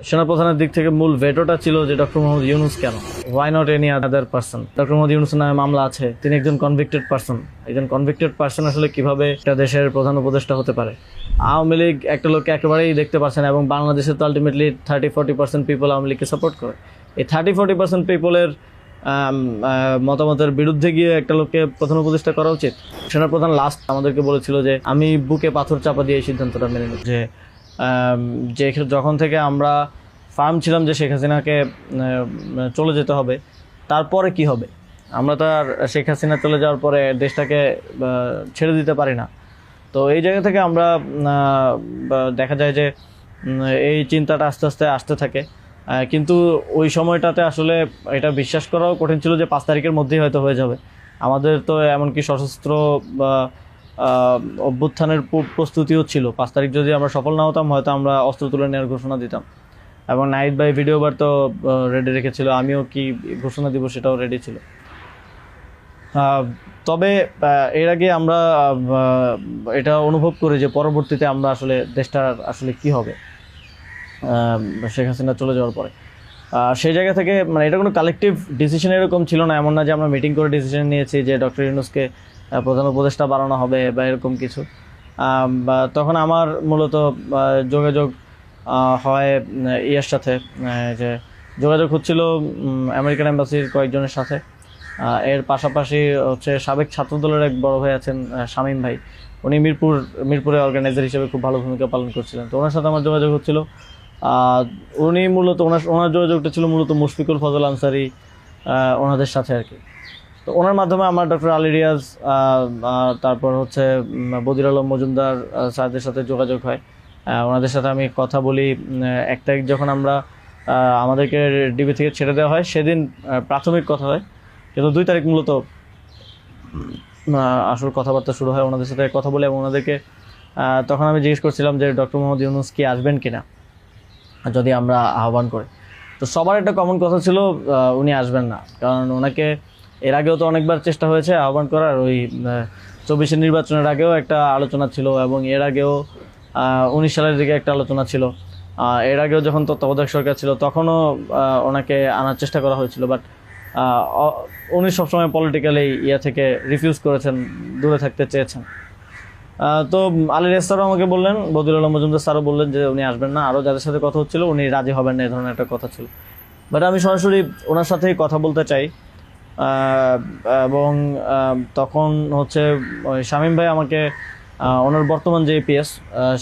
সেনাপ্রধানের দিক থেকে মূল ভেটোটা ছিল যে ডক্টর মোহাম্মদ ইউনূস কেন, why not any other person. Doctor Mohammad ইউনূসের নামে মামলা আছে, তিনি একজন কনভিক্টেড পারসন। একজন কনভিক্টেড পারসন আসলে কিভাবে একটা দেশের প্রধান উপদেষ্টা হতে পারে? আওয়ামী লীগ একটা লোককে একেবারেই দেখতে পারছে না, এবং বাংলাদেশে তো আলটিমেটলি 30-40% পিপল আওয়ামী লীগকে সাপোর্ট করে। এই 30-40% পিপলের মতামতের বিরুদ্ধে গিয়ে একটা লোককে প্রধান উপদেষ্টা করা উচিত? সেনাপ্রধান লাস্ট আমাদেরকে বলেছিল যে আমি বুকে পাথর চাপা দিয়ে এই সিদ্ধান্তটা মেনে নিই, যে যখন থেকে আমরা ফার্ম ছিলাম যে শেখ হাসিনাকে চলে যেতে হবে, তারপরে কি হবে? আমরা তো আর শেখ হাসিনা চলে যাওয়ার পরে দেশটাকে ছেড়ে দিতে পারি না। তো এই জায়গা থেকে আমরা দেখা যায় যে এই চিন্তাটা আস্তে আস্তে আসতে থাকে। কিন্তু ওই সময়টাতে আসলে এটা বিশ্বাস করাও কঠিন ছিল যে 5 তারিখের মধ্যেই হয়তো হয়ে যাবে। আমাদের তো এমনকি সশস্ত্র অভ্যুত্থানের প্রস্তুতিও ছিল। 5 তারিখ যদি আমরা সফল না হতাম, হয়তো আমরা অস্ত্র তুলে নেওয়ার ঘোষণা দিতাম, এবং নাহিদ ভাই ভিডিও বার তো রেডি রেখেছিল, আমিও কি ঘোষণা দিব সেটাও রেডি ছিল। তবে এর আগে আমরা এটা অনুভব করি যে পরবর্তীতে আমরা আসলে দেশটার আসলে কি হবে শেখ হাসিনা চলে যাওয়ার পরে। সেই জায়গা থেকে মানে এটা কোনো কালেকটিভ ডিসিশন এরকম ছিল না, এমন না যে আমরা মিটিং করে ডিসিশন নিয়েছি যে ডক্টর ইউনূসকে প্রধান উপদেষ্টা বানানো হবে বা এরকম কিছু। তখন আমার মূলত যোগাযোগ হয় ইয়ের সাথে, যে যোগাযোগ হচ্ছিল আমেরিকান এম্বাসির কয়েকজনের সাথে। এর পাশাপাশি হচ্ছে সাবেক ছাত্রদলের এক বড় ভাই আছেন শামীম ভাই, উনি মিরপুরে অর্গানাইজার হিসেবে খুব ভালো ভূমিকা পালন করছিলেন। তো ওনার সাথে আমার যোগাযোগ হচ্ছিল। উনি মূলত ওনার যোগাযোগটা ছিল মূলত মুশফিকুল ফজল আনসারি ওনাদের সাথে আর কি। তো ওনার মাধ্যমে আমার ডক্টর আলী রিয়াজ, তারপর হচ্ছে বদির আলম মজুমদার স্যারদের সাথে যোগাযোগ হয়। ওনাদের সাথে আমি কথা বলি। 1 তারিখ যখন আমরা আমাদেরকে ডিবি থেকে ছেড়ে দেওয়া হয়, সেদিন প্রাথমিক কথা হয়, কিন্তু 2 তারিখ মূলত আসল কথাবার্তা শুরু হয়। ওনাদের সাথে কথা বলে এবং ওনাদেরকে তখন আমি জিজ্ঞেস করছিলাম যে ডক্টর মোহাম্মদ ইউনূস কি আসবেন কিনা যদি আমরা আহ্বান করি। তো সবার একটা কমন কথা ছিল উনি আসবেন না, কারণ ওনাকে এর আগেও তো অনেকবার চেষ্টা হয়েছে আহ্বান করার। ওই 24-এর নির্বাচনের আগেও একটা আলোচনা ছিল, এবং এর আগেও 19 সালের দিকে একটা আলোচনা ছিল। এর আগেও যখন তত্ত্বাবধায়ক সরকার ছিল তখনও ওনাকে আনার চেষ্টা করা হয়েছিল, বাট উনি সবসময় পলিটিক্যালি থেকে রিফিউজ করেছেন, দূরে থাকতে চেয়েছেন। তো আলী রিয়াজ স্যারও আমাকে বললেন, বদিউল আলম মজুমদার স্যারও বললেন যে উনি আসবেন না। আরও যাদের সাথে কথা হচ্ছিল উনি রাজি হবেন না, এই ধরনের একটা কথা ছিল। বাট আমি সরাসরি ওনার সাথেই কথা বলতে চাই, এবং তখন হচ্ছে ওই শামীম ভাই আমাকে ওনার বর্তমান যে এপিএস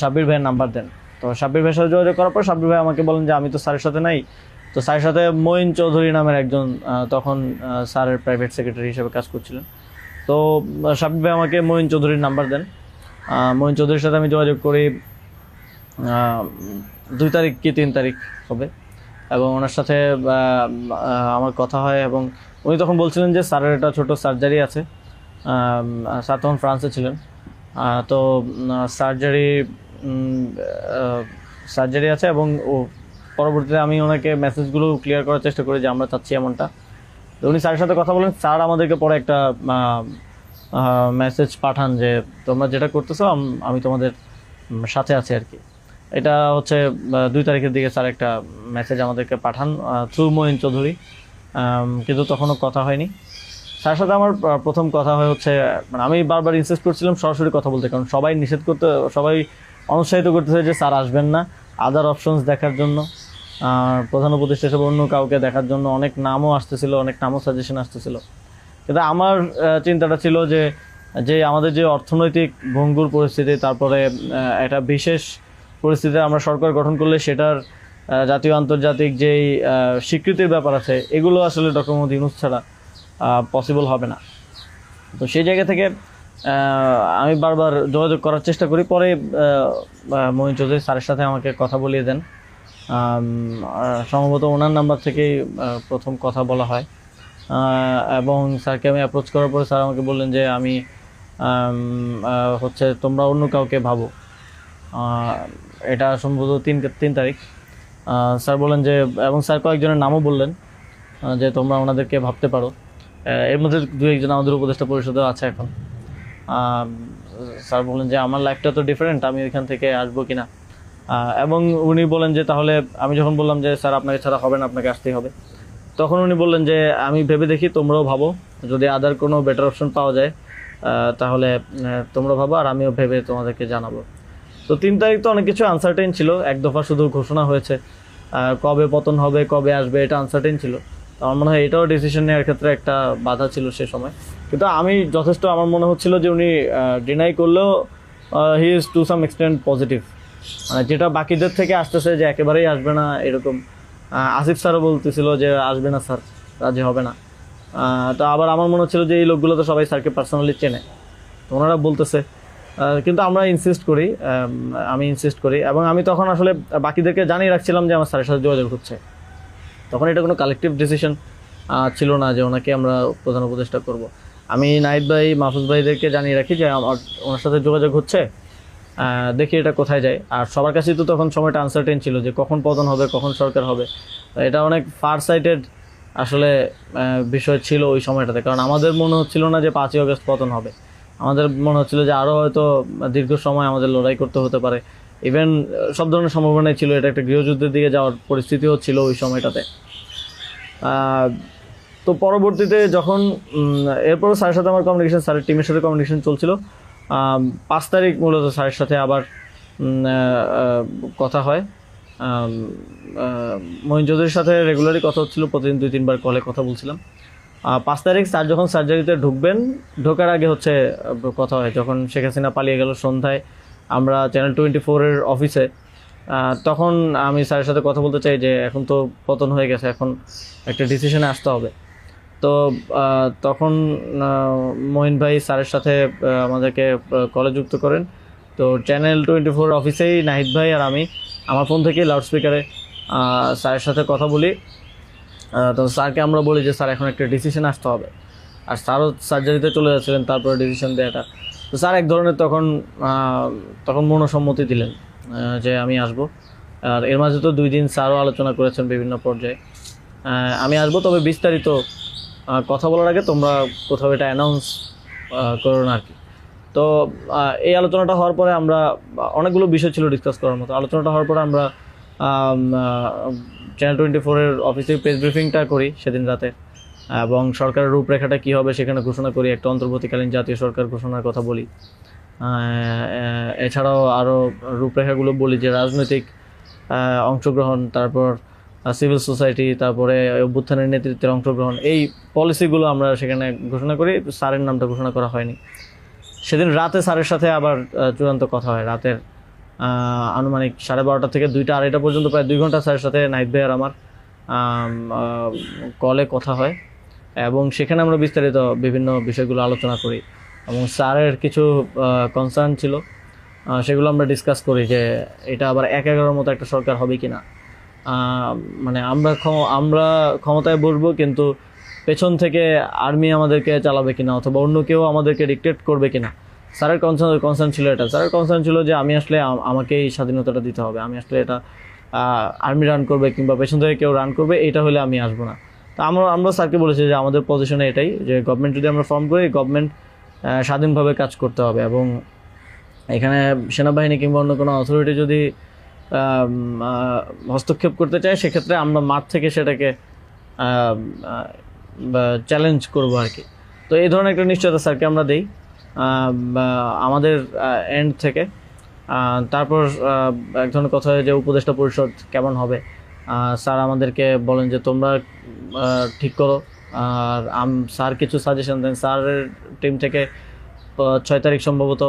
সাব্বির ভাইয়ের নাম্বার দেন। তো সাব্বির ভাইয়ের সাথে যোগাযোগ করার পর সাব্বির ভাই আমাকে বলেন যে আমি তো স্যারের সাথে নাই। তো স্যারের সাথে মঈন চৌধুরী নামের একজন তখন স্যারের প্রাইভেট সেক্রেটারি হিসেবে কাজ করছিলেন। তো সাব্বির ভাই আমাকে মঈন চৌধুরীর নাম্বার দেন। মঈন চৌধুরীর সাথে আমি যোগাযোগ করি 2 তারিখ কি 3 তারিখ হবে, এবং ওনার সাথে আমার কথা হয়। এবং উনি তখন বলছিলেন যে স্যারের একটা ছোটো সার্জারি আছে। স্যার তখন ফ্রান্সে ছিলেন। তো সার্জারি আছে, এবং পরবর্তীতে আমি ওনাকে মেসেজগুলো ক্লিয়ার করার চেষ্টা করি যে আমরা চাচ্ছি এমনটা। তো উনি স্যারের সাথে কথা বলেন। স্যার আমাদেরকে পরে একটা মেসেজ পাঠান যে তোমরা যেটা করতেছো আমি তোমাদের সাথে আছি আর কি। এটা হচ্ছে 2 তারিখের দিকে স্যার একটা মেসেজ আমাদেরকে পাঠান থ্রু মঈন চৌধুরী, কিন্তু তখনও কথা হয়নি। স্যারের সাথে আমার প্রথম কথা হচ্ছে, মানে আমি বারবার ইনসিস্ট করছিলাম সরাসরি কথা বলতে, কারণ সবাই অনুৎসাহিত করতেছে যে স্যার আসবেন না, আদার অপশনস দেখার জন্য, প্রধান উপদেষ্টা হিসেবে অন্য কাউকে দেখার জন্য অনেক নামও আসতেছিল, অনেক নামও সাজেশন আসতেছিল। কিন্তু আমার চিন্তাটা ছিল যে আমাদের যে অর্থনৈতিক ভঙ্গুর পরিস্থিতি, তারপরে একটা বিশেষ পরিস্থিতিতে আমরা সরকার গঠন করলে সেটার জাতীয় আন্তর্জাতিক যেই স্বীকৃতির ব্যাপার আছে, এগুলো আসলে ডক্টর মোহাম্মদ ইউনূস ছাড়া পসিবল হবে না। তো সেই জায়গা থেকে আমি বারবার যোগাযোগ করার চেষ্টা করি। পরে মঈন চৌধুরী স্যারের সাথে আমাকে কথা বলিয়ে দেন। সম্ভবত ওনার নাম্বার থেকেই প্রথম কথা বলা হয়, এবং স্যারকে আমি অ্যাপ্রোচ করার পরে স্যার আমাকে বললেন যে আমি হচ্ছে তোমরা অন্য কাউকে ভাবো। এটা সম্ভবত 3 তারিখ। স্যার বললেন যে, এবং স্যার কয়েকজনের নামও বললেন যে তোমরা ওনাদেরকে ভাবতে পারো। এর মধ্যে 2-1 জন আমাদের উপদেষ্টা পরিষদেও আছে এখন। স্যার বললেন যে আমার লাইফটা তো ডিফারেন্ট, আমি ওইখান থেকে আসবো কিনা। এবং উনি বলেন যে তাহলে আমি যখন বললাম যে স্যার আপনাকে ছাড়া হবে না, আপনাকে আসতেই হবে, তখন উনি বললেন যে আমি ভেবে দেখি, তোমরাও ভাবো, যদি আদার কোনো বেটার অপশন পাওয়া যায় তাহলে তোমরা ভাবো, আর আমিও ভেবে তোমাদেরকে জানাবো। তো 3 তারিখ তো অনেক কিছু আনসার্টেন ছিল, এক দফা শুধু ঘোষণা হয়েছে, কবে পতন হবে, কবে আসবে, এটা আনসার্টেন ছিল। তো আমার মনে হয় এটাও ডিসিশন নেওয়ার ক্ষেত্রে একটা বাধা ছিল সে সময়। কিন্তু আমি যথেষ্ট, আমার মনে হচ্ছিল যে উনি ডিনাই করলেও he is to some extent positive, মানে যেটা বাকিদের থেকে আসতেছে যে একেবারেই আসবে না এরকম। আসিফ স্যারও বলতেছিল যে আসবে না স্যার, রাজি হবে না। তো আবার আমার মনে হচ্ছিল যে এই লোকগুলো তো সবাই স্যারকে পার্সোনালি চেনে, তো ওনারা বলতেছে, কিন্তু আমরা ইনসিস্ট করি, আমি ইনসিস্ট করি, এবং আমি তখন আসলে বাকিদেরকে জানিয়ে রাখছিলাম যে আমার স্যারের সাথে যোগাযোগ হচ্ছে। তখন এটা কোনো কালেকটিভ ডিসিশন ছিল না যে ওনাকে আমরা প্রধান উপদেষ্টা করব। আমি নাহিদ ভাই, মাহফুজ ভাইদেরকে জানিয়ে রাখি যে আমার ওনার সাথে যোগাযোগ হচ্ছে, দেখি এটা কোথায় যায়। আর সবার কাছেই তো তখন সময়টা আনসার্টেন ছিল যে কখন পতন হবে, কখন সরকার হবে। এটা অনেক ফার সাইটেড আসলে বিষয় ছিল ওই সময়টাতে, কারণ আমাদের মনে হচ্ছিল না যে 5ই আগস্ট পতন হবে, আমাদের মনে হচ্ছিল যে আরও হয়তো দীর্ঘ সময় আমাদের লড়াই করতে হতে পারে। ইভেন সব ধরনের সম্ভাবনাই ছিল, এটা একটা গৃহযুদ্ধের দিকে যাওয়ার পরিস্থিতিও ছিল ওই সময়টাতে। তো পরবর্তীতে যখন এরপরও স্যারের সাথে আমার কমিউনিকেশন, স্যারের টিমের সাথে কমিউনিকেশন চলছিল। 5 তারিখ মূলত স্যারের সাথে আবার কথা হয়। মঈন চৌধুরীর সাথে রেগুলারই কথা হচ্ছিল, প্রতিদিন 2-3 বার কলে কথা বলছিলাম। 5 তারিখ স্যার যখন সার্জারিতে ঢুকবেন, ঢোকার আগে হচ্ছে কথা হয়, যখন শেখ হাসিনা পালিয়ে গেল সন্ধ্যায় আমরা চ্যানেল 24-এর অফিসে। তখন আমি স্যারের সাথে কথা বলতে চাই যে এখন তো পতন হয়ে গেছে, এখন একটা ডিসিশনে আসতে হবে। তো তখন মঈন ভাই স্যারের সাথে আমাদেরকে কলে যুক্ত করেন। তো চ্যানেল 24 অফিসেই নাহিদ ভাই আর আমি আমার ফোন থেকে লাউডস্পিকারে স্যারের সাথে কথা বলি। তো স্যারকে আমরা বলি যে স্যার এখন একটা ডিসিশন আসতে হবে, আর স্যারও সার্জারিতে চলে যাচ্ছিলেন তারপরে ডিসিশন দেওয়াটা। তো স্যার এক ধরনের তখন মনসম্মতি দিলেন যে আমি আসব। আর এর মাঝে তো 2 দিন স্যারও আলোচনা করেছেন বিভিন্ন পর্যায়ে, আমি আসবো, তবে বিস্তারিত কথা বলার আগে তোমরা কোথাও এটা অ্যানাউন্স করো না আর কি। তো এই আলোচনাটা হওয়ার পরে আমরা, অনেকগুলো বিষয় ছিল ডিসকাস করার মতো, আলোচনাটা হওয়ার পরে আমরা চ্যানেল 24-এর অফিসে প্রেস ব্রিফিংটা করি সেদিন রাতে, এবং সরকারের রূপরেখাটা কী হবে সেখানে ঘোষণা করি, একটা অন্তর্বর্তীকালীন জাতীয় সরকার ঘোষণার কথা বলি। এছাড়াও আরও রূপরেখাগুলো বলি যে রাজনৈতিক অংশগ্রহণ, তারপর সিভিল সোসাইটি, তারপরে অভ্যুত্থানের নেতৃত্বের অংশগ্রহণ, এই পলিসিগুলো আমরা সেখানে ঘোষণা করি। স্যারের নামটা ঘোষণা করা হয়নি। সেদিন রাতে স্যারের সাথে আবার চূড়ান্ত কথা হয়, রাতের আনুমানিক 12:30 থেকে 2টা-2:30 পর্যন্ত প্রায় 2 ঘন্টা স্যারের সাথে নাহিদ ভাই আর আমার কলে কথা হয়, এবং সেখানে আমরা বিস্তারিত বিভিন্ন বিষয়গুলো আলোচনা করি, এবং স্যারের কিছু কনসার্ন ছিল সেগুলো আমরা ডিসকাস করি যে এটা আবার 1-11 মতো একটা সরকার হবে কি না, মানে আমরা ক্ষমতায় বসবো কিন্তু পেছন থেকে আর্মি আমাদেরকে চালাবে কিনা, অথবা অন্য কেউ আমাদেরকে ডিক্টেট করবে কিনা। স্যারের কনসার্ন ছিল এটা। স্যারের কনসার্ন ছিল যে আমি আসলে আমাকেই স্বাধীনতাটা দিতে হবে, আমি আসলে এটা আর্মি রান করবে কিংবা পেছন থেকে কেউ রান করবে, এটা হলে আমি আসবো না। তা আমরা স্যারকে বলেছি যে আমাদের পজিশনে এটাই, যে গভর্নমেন্ট যদি আমরা ফর্ম করি, গভর্নমেন্ট স্বাধীনভাবে কাজ করতে হবে, এবং এখানে সেনাবাহিনী কিংবা অন্য কোনো অথরিটি যদি হস্তক্ষেপ করতে চায় সেক্ষেত্রে আমরা মাঠ থেকে সেটাকে চ্যালেঞ্জ করবো আর কি। তো এই ধরনের একটা নিশ্চয়তা স্যারকে আমরা দিই আমাদের এন্ড থেকে। তারপর এক ধরনের কথা হয় যে উপদেষ্টা পরিষদ কেমন হবে, স্যার আমাদেরকে বলেন যে তোমরা ঠিক করো, আর স্যার কিছু সাজেশন দেন। স্যারের টিম থেকে 6 তারিখ সম্ভবত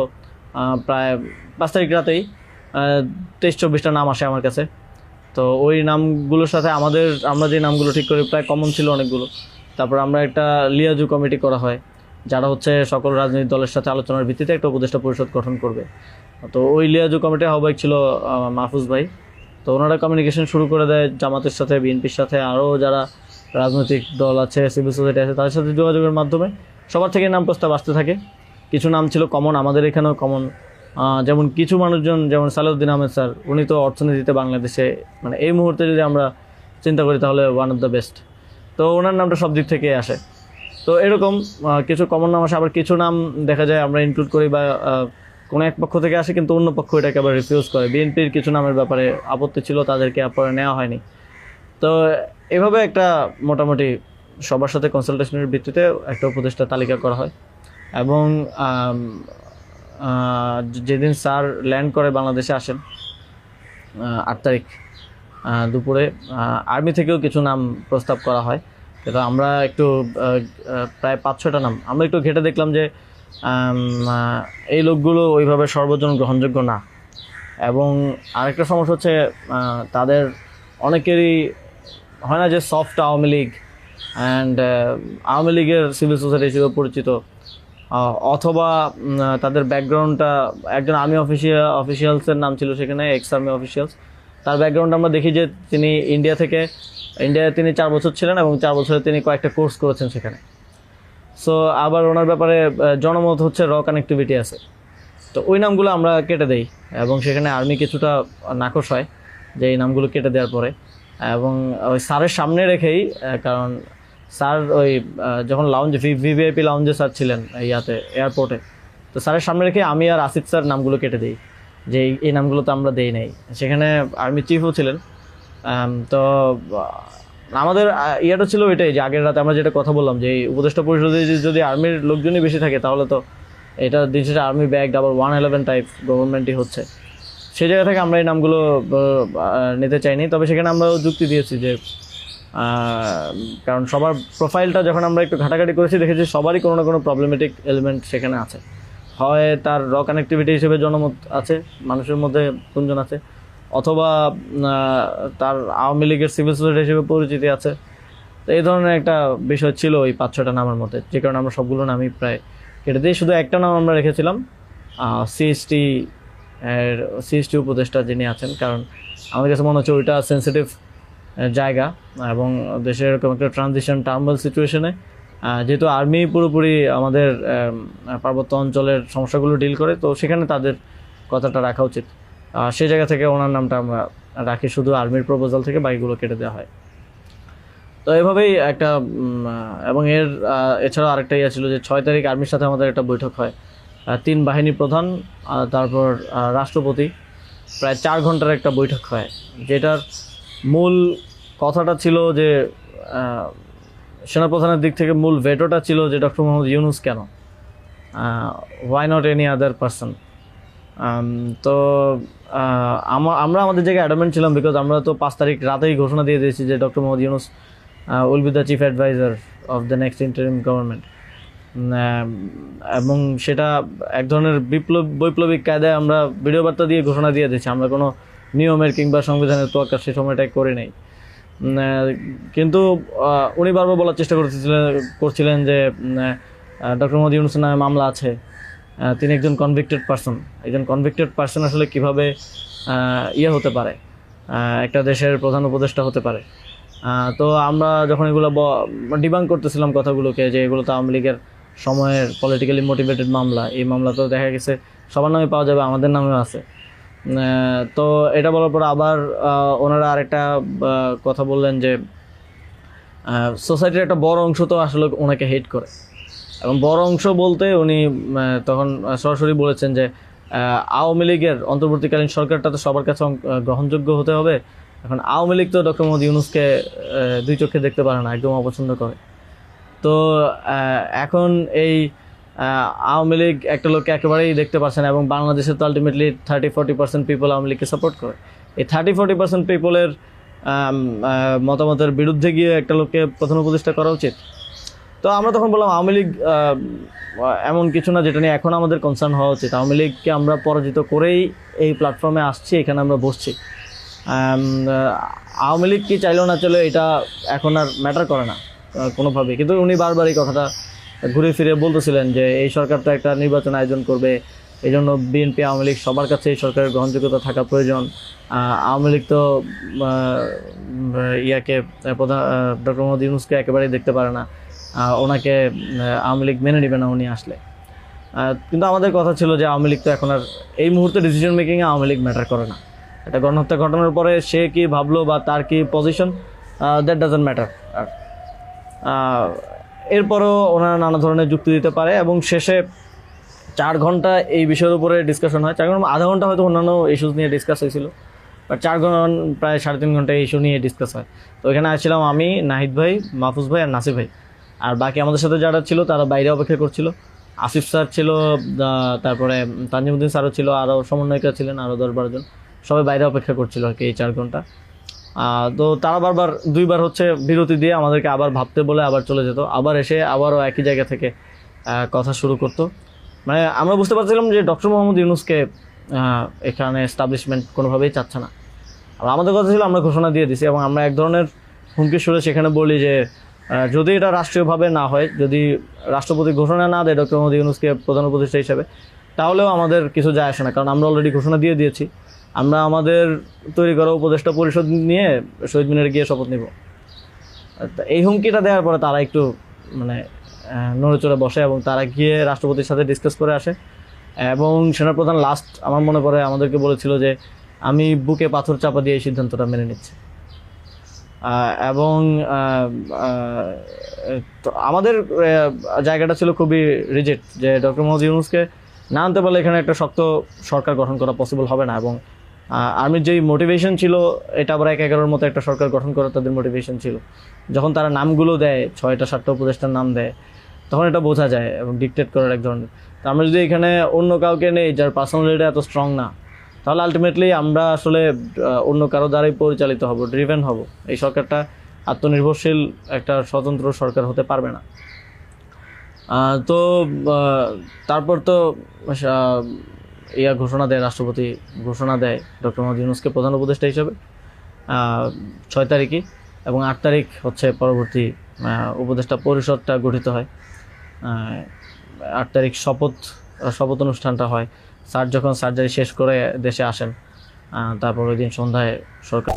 প্রায় 5 তারিখ রাতেই 23-24টা নাম আসে আমার কাছে। তো ওই নামগুলোর সাথে আমরা যে নামগুলো ঠিক করি প্রায় কমন ছিল অনেকগুলো। তারপর আমরা একটা লিয়াজু কমিটি করা হয়, যারা হচ্ছে সকল রাজনৈতিক দলের সাথে আলোচনার ভিত্তিতে একটা উপদেষ্টা পরিষদ গঠন করবে। তো ওই লিয়াজু কমিটির আহ্বায়ক ছিল মাহফুজ ভাই। তো ওনারা কমিউনিকেশন শুরু করে দেয় জামাতের সাথে, বিএনপির সাথে, আরও যারা রাজনৈতিক দল আছে, সিভিল সোসাইটি আছে, তাদের সাথে যোগাযোগের মাধ্যমে সবার থেকে নাম প্রস্তাব আসতে থাকে। কিছু নাম ছিল কমন, আমাদের এখানেও কমন, যেমন কিছু মানুষজন, যেমন সালাউদ্দিন আহমেদ স্যার, উনি তো অর্থনীতিতে বাংলাদেশে মানে এই মুহূর্তে যদি আমরা চিন্তা করি তাহলে ওয়ান অফ দ্য বেস্ট। তো ওনার নামটা সব দিক থেকে আসে। তো এরকম কিছু কমন নাম আসে, আবার কিছু নাম দেখা যায় আমরা ইনক্লুড করি বা কোনো এক পক্ষ থেকে আসে, কিন্তু অন্য পক্ষ এটাকে আবার রিফিউজ করে। বিএনপির কিছু নামের ব্যাপারে আপত্তি ছিল, তাদেরকে পরে নেওয়া হয়নি। তো এভাবে একটা মোটামুটি সবার সাথে কনসালটেশনের ভিত্তিতে একটা উপদেষ্টা তালিকা করা হয়। এবং যেদিন স্যার ল্যান্ড করে বাংলাদেশে আসেন 8 তারিখ দুপুরে, আর্মি থেকেও কিছু নাম প্রস্তাব করা হয়। কিন্তু আমরা একটু প্রায় 5-6টা নাম আমরা একটু ঘেটে দেখলাম যে এই লোকগুলো ওইভাবে সর্বজন গ্রহণযোগ্য না। এবং আরেকটা সমস্যা হচ্ছে তাদের অনেকেরই হয় না যে সফট আওয়ামী লীগ অ্যান্ড আওয়ামী লীগের সিভিল সোসাইটি হিসেবে পরিচিত, অথবা তাদের ব্যাকগ্রাউন্ডটা একজন আর্মি অফিসিয়ালসের নাম ছিল সেখানে, এক্স আর্মি অফিসিয়ালস। তার ব্যাকগ্রাউন্ড আমরা দেখি যে তিনি ইন্ডিয়ায় তিনি 4 বছর ছিলেন এবং 4 বছরে তিনি কয়েকটা কোর্স করেছেন সেখানে। সো আবার ওনার ব্যাপারে জনমত হচ্ছে র কানেক্টিভিটি আছে। তো ওই নামগুলো আমরা কেটে দেই এবং সেখানে আর্মি কিছুটা নাকশ হয় যে এই নামগুলো কেটে দেওয়ার পরে। এবং ওই স্যারের সামনে রেখেই, কারণ স্যার ওই যখন ভিভিআইপি লাউঞ্জে স্যার ছিলেন এয়ারপোর্টে, তো স্যারের সামনে রেখে আমি আর আসিফ স্যার নামগুলো কেটে দিই যে এই নামগুলো তো আমরা দেই নাই। সেখানে আর্মি চিফও ছিলেন। তো আমাদের ইয়েটা ছিল এটাই যে আগের রাতে আমরা যেটা কথা বললাম যে এই উপদেষ্টা পরিষদে যদি আর্মির লোকজনই বেশি থাকে তাহলে তো এটা দিন শেষে আর্মি ব্যাগ আবার 111 টাইপ গভর্নমেন্টই হচ্ছে। সেই জায়গা থেকে আমরা এই নামগুলো নিতে চাইনি। তবে সেখানে আমরা যুক্তি দিয়েছি যে কারণ সবার প্রোফাইলটা যখন আমরা একটু ঘাটাঘাটি করেছি দেখেছি সবারই কোনো না কোনো প্রবলেমেটিক এলিমেন্ট সেখানে আছে। হয় তার র কানেক্টিভিটি হিসেবে জনমত আছে, মানুষের মধ্যে গুঞ্জন আছে, অথবা তার আওয়ামী লীগের সিভিল সোসাইটি হিসেবে পরিচিতি আছে। তো এই ধরনের একটা বিষয় ছিল ওই 5-6টা নামের মধ্যে, যে কারণে আমরা সবগুলো নামই প্রায় কেটে দিয়ে শুধু একটা নাম আমরা রেখেছিলাম সিএসটি উপদেষ্টা যিনি আছেন। কারণ আমাদের কাছে মনে হচ্ছে ওইটা সেন্সিটিভ জায়গা এবং দেশের এরকম একটা ট্রানজিশন টার্মাল সিচুয়েশনে যেহেতু আর্মি পুরোপুরি আমাদের পার্বত্য অঞ্চলের সমস্যাগুলো ডিল করে, তো সেখানে তাদের কথাটা রাখা উচিত। সেই জায়গা থেকে ওনার নামটা আমরা রাখি, শুধু আর্মির প্রপোজাল থেকে বাকিগুলো কেটে দেওয়া হয়। তো এভাবেই একটা এবং এছাড়াও আরেকটা ইয়ে ছিল যে 6 তারিখ আর্মির সাথে আমাদের একটা বৈঠক হয়, 3 বাহিনী প্রধান তারপর রাষ্ট্রপতি, প্রায় 4 ঘন্টার একটা বৈঠক হয়। যেটার মূল কথাটা ছিল যে সেনাপ্রধানের দিক থেকে মূল ভেটোটা ছিল যে ডক্টর মোহাম্মদ ইউনূস কেন, why not any other person. তো আমরা আমাদের জায়গায় অ্যাডামেন্ট ছিলাম, বিকজ আমরা তো 5 তারিখ রাতেই ঘোষণা দিয়ে দিয়েছি যে doctor Mohammad Yunus will be the chief adviser of the next interim government. এবং সেটা এক ধরনের বৈপ্লবিক কায়দায় আমরা ভিডিও বার্তা দিয়ে ঘোষণা দিয়ে দিয়েছি, আমরা কোনো নিয়মের কিংবা সংবিধানের তোয়াক্কা সে সময়টাই করি নাই। কিন্তু উনি বারবার বলার চেষ্টা করছিলেন যে ডক্টর মোহাম্মদ ইউনূসের নামে মামলা আছে, তিনি একজন কনভিক্টেড পারসন। একজন কনভিক্টেড পারসন আসলে কীভাবে হতে পারে, একটা দেশের প্রধান উপদেষ্টা হতে পারে। তো আমরা যখন এগুলো ডিবাঙ্ক করতেছিলাম কথাগুলোকে যে এগুলো তো আওয়ামী লীগের সময়ের পলিটিক্যালি মোটিভেটেড মামলা, এই মামলা তো দেখা গেছে সবার নামে পাওয়া যাবে, আমাদের নামেও আছে। তো এটা বলার পর আবার ওনারা আরেকটা কথা বললেন যে সোসাইটির একটা বড় অংশ তো আসলে ওনাকে হেট করে, এবং বড় অংশ বলতে উনি তখন সরাসরি বলেছেন যে আওয়ামী লীগের অন্তর্বর্তীকালীন সরকারটা তো সবার কাছে গ্রহণযোগ্য হতে হবে। এখন আওয়ামী লীগ তো ডক্টর মোহাম্মদ ইউনূসকে 2 চোখে দেখতে পারে না, একদম অপছন্দ করে। তো এখন এই আওয়ামী লীগ একটা লোককে একেবারেই দেখতে পাচ্ছে না, এবং বাংলাদেশে তো আলটিমেটলি 30-40% পিপল আওয়ামী লীগকে সাপোর্ট করে। এই 30-40% পিপলের মতামতের বিরুদ্ধে গিয়ে একটা লোককে প্রধান উপদেষ্টা করা উচিত। তো আমরা তখন বললাম আওয়ামী লীগ এমন কিছু না যেটা নিয়ে এখন আমাদের কনসার্ন হওয়া উচিত। আওয়ামী লীগকে আমরা পরাজিত করেই এই প্ল্যাটফর্মে আসছি, এখানে আমরা বসছি। আওয়ামী লীগ কি চাইলেও না চলে এটা এখন আর ম্যাটার করে না কোনোভাবেই। কিন্তু উনি বারবার এই কথাটা ঘুরে ফিরে বলতেছিলেন যে এই সরকার তো একটা নির্বাচন আয়োজন করবে, এই জন্য বিএনপি আওয়ামী লীগ সবার কাছে এই সরকারের গ্রহণযোগ্যতা থাকা প্রয়োজন। আওয়ামী লীগ তো প্রধান ডক্টর মোহাম্মদ ইউনূসকে একেবারেই দেখতে পারে না, ওনাকে আওয়ামী লীগ মেনে নেবে না উনি আসলে। কিন্তু আমাদের কথা ছিল যে আওয়ামী লীগ তো এখন আর এই মুহূর্তে ডিসিশন মেকিংয়ে আওয়ামী লীগ ম্যাটার করে না। এটা গণহত্যা ঘটনার পরে সে কি ভাবলো বা তার কি পজিশন, দ্যাট ডাজন্ট ম্যাটার। এরপরও ওনারা নানা ধরনের যুক্তি দিতে পারে, এবং শেষে 4 ঘন্টা এই বিষয়ের উপরে ডিসকাশন হয়। 4 ঘন্টা, আধা ঘন্টা হয়তো অন্যান্য ইস্যুস নিয়ে ডিসকাস হয়েছিল, বাট 4 ঘন্টা প্রায় 3.5 ঘন্টা ইস্যু নিয়ে ডিসকাস হয়। তো এখানে আসছিলাম আমি, নাহিদ ভাই, মাহফুজ ভাই আর নাসির ভাই। আর বাকি আমাদের সাথে যারা ছিল তারা বাইরে অপেক্ষা করছিল। আসিফ স্যার ছিল, তারপরে তানজিমুদ্দিন স্যারও ছিল, আরও সমন্বয়িকা ছিলেন আরও 10-12 জন, সবাই বাইরে অপেক্ষা করছিল আর কি এই 4 ঘন্টা। তো তারা বারবার 2বার হচ্ছে বিরতি দিয়ে আমাদেরকে আবার ভাবতে বলে আবার চলে যেত, আবার এসে আবারও একই জায়গা থেকে কথা শুরু করতো। মানে আমরা বুঝতে পারছিলাম যে ডক্টর মোহাম্মদ ইউনূসকে এখানে এস্টাবলিশমেন্ট কোনোভাবেই চাচ্ছে না। আর আমাদের কথা ছিল আমরা ঘোষণা দিয়ে দিছি, এবং আমরা এক ধরনের হুমকি সুরে সেখানে বলি যে যদি এটা রাষ্ট্রীয়ভাবে না হয়, যদি রাষ্ট্রপতি ঘোষণা না দেয় ডক্টর মোহাম্মদ ইউনূসকে প্রধান উপদেষ্টা হিসেবে, তাহলেও আমাদের কিছু যায় আসে না, কারণ আমরা অলরেডি ঘোষণা দিয়ে দিয়েছি। আমরা আমাদের তৈরি করা উপদেষ্টা পরিষদ নিয়ে শহীদ মিনারে গিয়ে শপথ নিব। এই হুমকিটা দেওয়ার পরে তারা একটু মানে নড়ে চড়ে বসে, এবং তারা গিয়ে রাষ্ট্রপতির সাথে ডিসকাস করে আসে। এবং সেনাপ্রধান লাস্ট আমার মনে পড়ে আমাদেরকে বলেছিল যে আমি বুকে পাথর চাপা দিয়ে এই সিদ্ধান্তটা মেনে নিচ্ছি। এবং আমাদের জায়গাটা ছিল খুবই রিজেক্ট, যে ডক্টর মোহাম্মদ ইউনূসকে না আনতে পারলে এখানে একটা শক্ত সরকার গঠন করা পসিবল হবে না। এবং আর্মির যেই মোটিভেশন ছিল, এটা আবার 1-11-র মতো একটা সরকার গঠন করার তাদের মোটিভেশন ছিল। যখন তারা নামগুলো দেয়, 6টা-7টা উপদেষ্টার নাম দেয়, তখন এটা বোঝা যায়, এবং ডিকটেট করার এক ধরনের। তো আমরা যদি এখানে অন্য কাউকে নেই যার পার্সোনালিটি এত স্ট্রং না, তাহলে আলটিমেটলি আমরা আসলে অন্য কারো দ্বারাই পরিচালিত হব, ড্রিভেন হব। এই সরকারটা আত্মনির্ভরশীল একটা স্বতন্ত্র সরকার হতে পারবে না। তো তারপর তো ঘোষণা দেয়, রাষ্ট্রপতি ঘোষণা দেয় ডক্টর মোহাম্মদ ইউনূসকে প্রধান উপদেষ্টা হিসেবে 6 তারিখে, এবং 8 তারিখ হচ্ছে পরবর্তী উপদেষ্টা পরিষদটা গঠিত হয়। 8 তারিখ শপথ অনুষ্ঠানটা হয়। স্যার যখন সার্জারি শেষ করে দেশে আসেন, তারপর ওই দিন সন্ধ্যায় সরকার